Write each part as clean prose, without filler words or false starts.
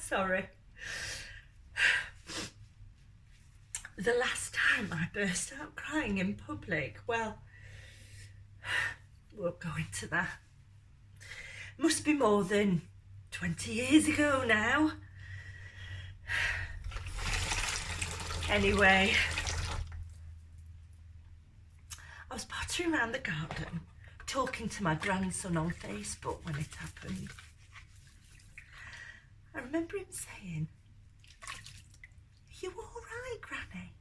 Sorry. The last time I burst out crying in public, well, we'll go into that. Must be more than 20 years ago now. Anyway, I was pottering around the garden, talking to my grandson on Facebook when it happened. I remember him saying, "Are you all right, Granny?"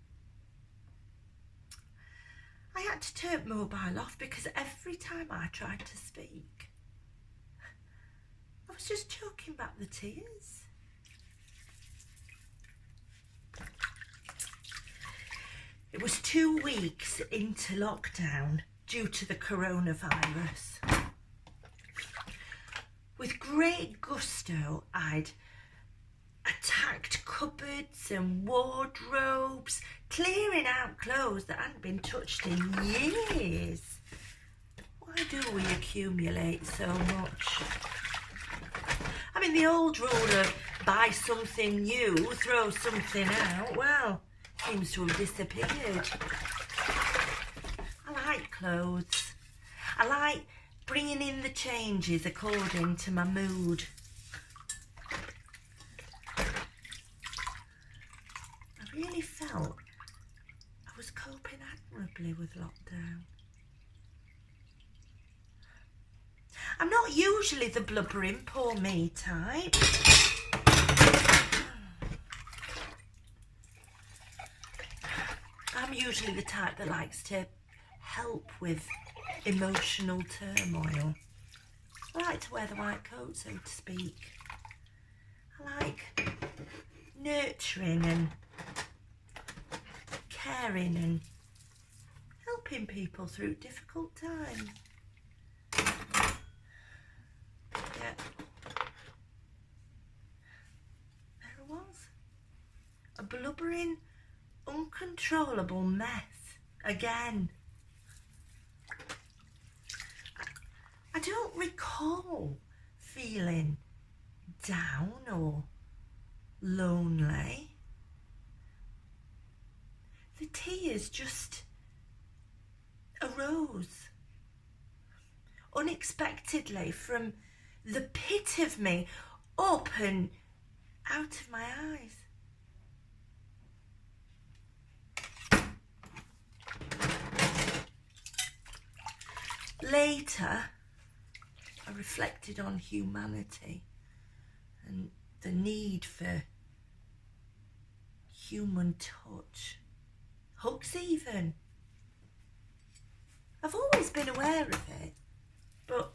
I had to turn mobile off because every time I tried to speak, I was just choking back the tears. It was 2 weeks into lockdown due to the coronavirus. With great gusto, I'd attacked cupboards and wardrobes, clearing out clothes that hadn't been touched in years. Why do we accumulate so much? I mean, the old rule of buy something new, throw something out, well, seems to have disappeared. I like clothes. I like bringing in the changes according to my mood. I really felt I was coping admirably with lockdown. I'm not usually the blubbering poor me type. I'm usually the type that likes to help with emotional turmoil. I like to wear the white coat, so to speak. I like nurturing and caring and helping people through difficult times. Yet, there I was, a blubbering, uncontrollable mess again. I don't recall feeling down or lonely. The tears just arose unexpectedly from the pit of me, up and out of my eyes. Later, I reflected on humanity and the need for human touch, hugs even. I've always been aware of it, but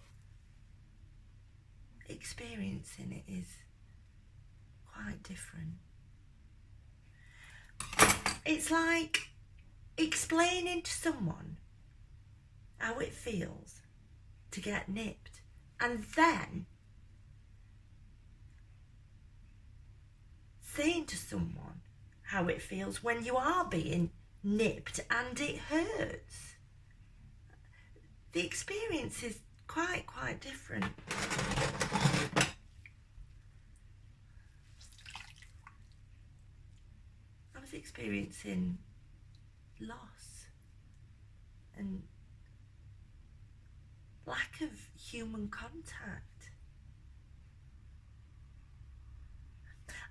experiencing it is quite different. It's like explaining to someone how it feels to get nipped, and then saying to someone how it feels when you are being nipped and it hurts. The experience is quite different. I was experiencing loss and lack of human contact.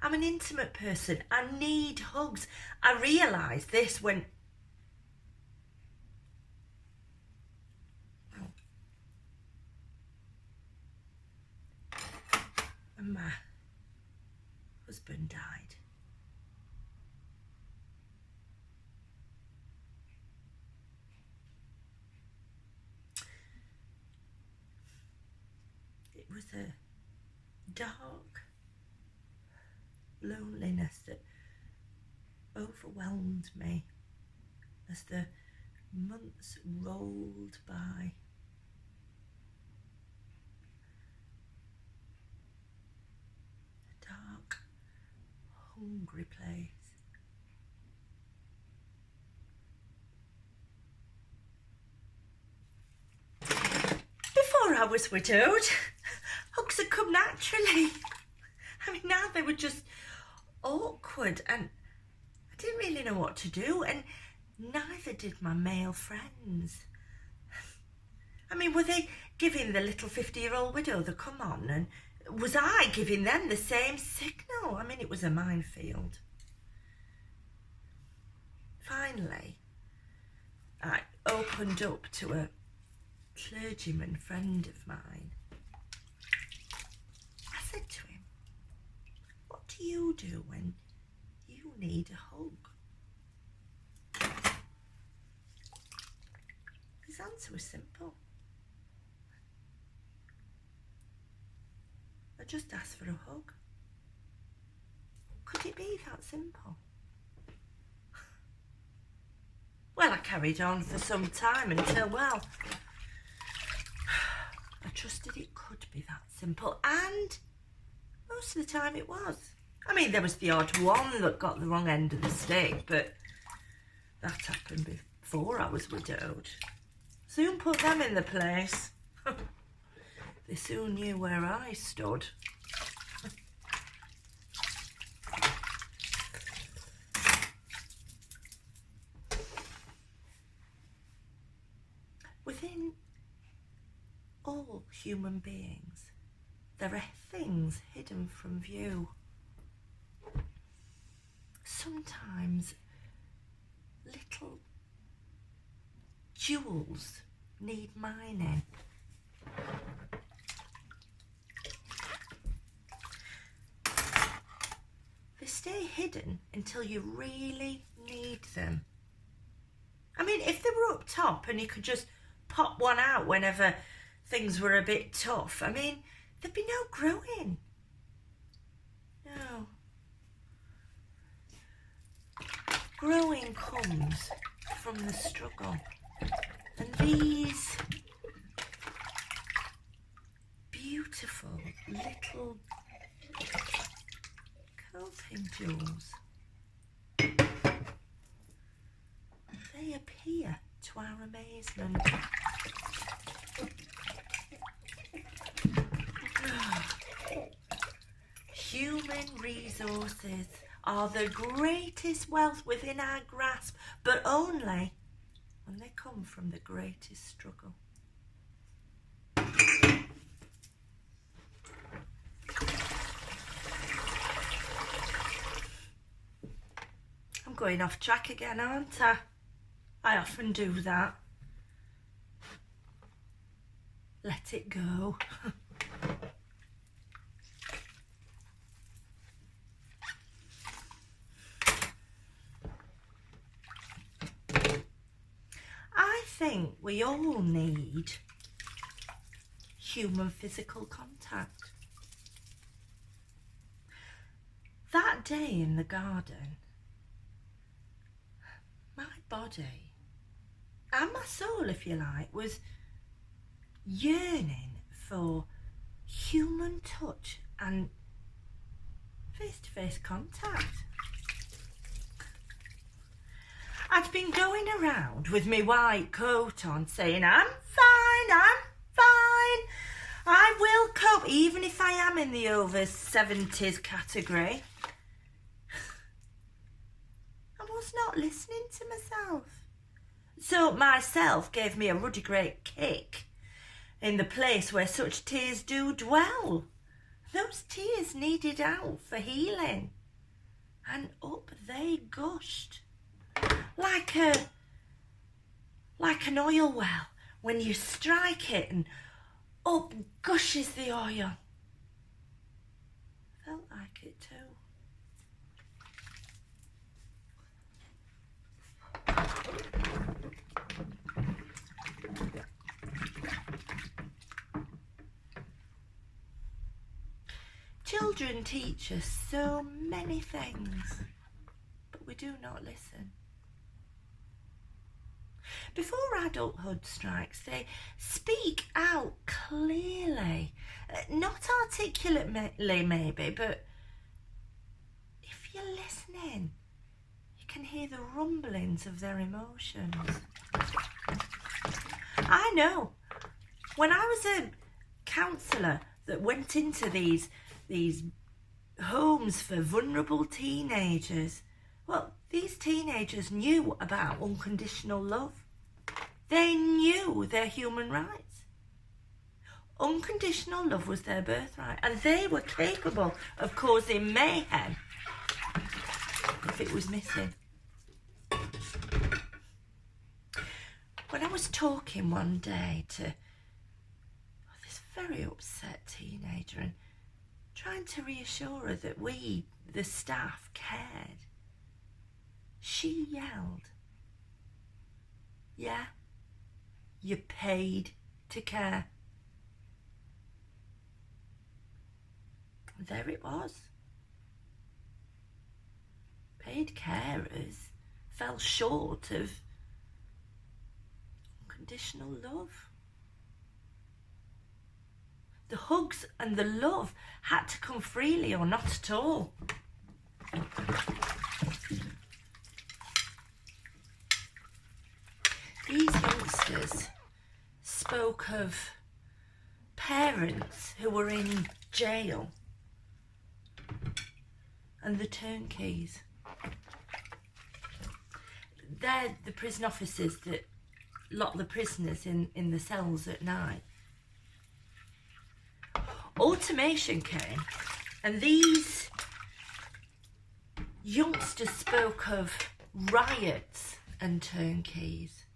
I'm an intimate person. I need hugs. I realised this when my husband died. It was a dark loneliness that overwhelmed me as the months rolled by. A dark, hungry place. Before I was widowed, hugs had come naturally. I mean, now they were just awkward and I didn't really know what to do, and neither did my male friends. I mean, were they giving the little 50-year-old widow the come on, and was I giving them the same signal? I mean, it was a minefield. Finally, I opened up to a clergyman friend of mine. I said to him, "What do you do when you need a hug?" His answer was simple. I just asked for a hug. Could it be that simple? Well, I carried on for some time until, well, I trusted it could be that simple, and most of the time it was. I mean, there was the odd one that got the wrong end of the stick, but that happened before I was widowed. Soon put them in the place. They soon knew where I stood. Within all human beings, there are things hidden from view. Sometimes little jewels need mining. They stay hidden until you really need them. I mean, if they were up top and you could just pop one out whenever things were a bit tough, I mean, there'd be no growing. No. Growing comes from the struggle. And these beautiful little coping jewels, they appear to our amazement. Human resources are the greatest wealth within our grasp, but only when they come from the greatest struggle. I'm going off track again, aren't I? I often do that. Let it go. I think we all need human physical contact. That day in the garden, my body and my soul, if you like, was yearning for human touch and face-to-face contact. I'd been going around with my white coat on saying, I'm fine, I will cope, even if I am in the over 70s category. I was not listening to myself. So myself gave me a ruddy great kick in the place where such tears do dwell. Those tears needed out for healing, and up they gushed. Like an oil well when you strike it, and up gushes the oil. Felt like it too. Children teach us so many things, but we do not listen. Before adulthood strikes, they speak out clearly, not articulately maybe, but if you're listening, you can hear the rumblings of their emotions. I know, when I was a counsellor that went into these homes for vulnerable teenagers. Well, these teenagers knew about unconditional love. They knew their human rights. Unconditional love was their birthright, and they were capable of causing mayhem if it was missing. When I was talking one day to this very upset teenager and trying to reassure her that we, the staff, cared, she yelled, "Yeah, you're paid to care." And there it was. Paid carers fell short of unconditional love. The hugs and the love had to come freely or not at all. These youngsters spoke of parents who were in jail and the turnkeys. They're the prison officers that lock the prisoners in the cells at night. Automation came, and these youngsters spoke of riots and turnkeys.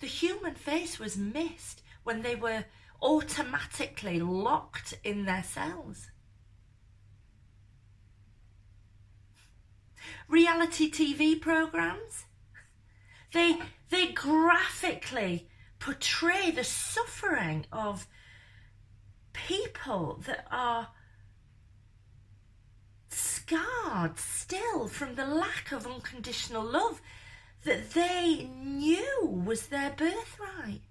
The human face was missed when they were automatically locked in their cells. Reality TV programs, they graphically portray the suffering of people that are scarred still from the lack of unconditional love that they knew was their birthright.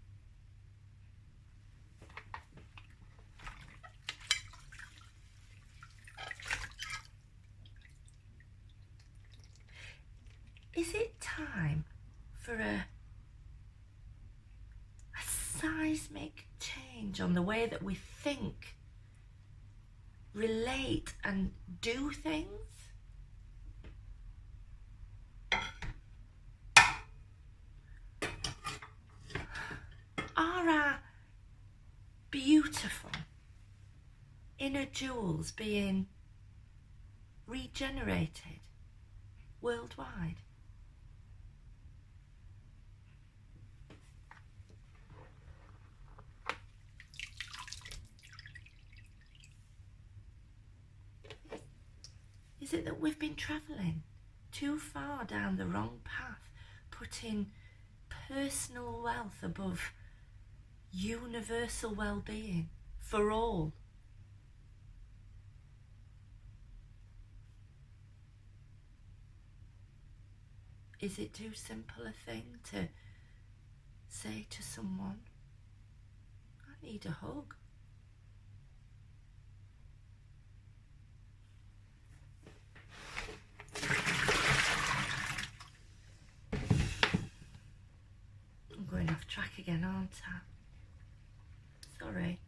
Is it time for a seismic change on the way that we think, relate and do things? Are our beautiful inner jewels being regenerated worldwide? Is it that we've been travelling too far down the wrong path, putting personal wealth above universal well-being for all? Is it too simple a thing to say to someone, "I need a hug"? I'm going off track again, aren't I? Sorry.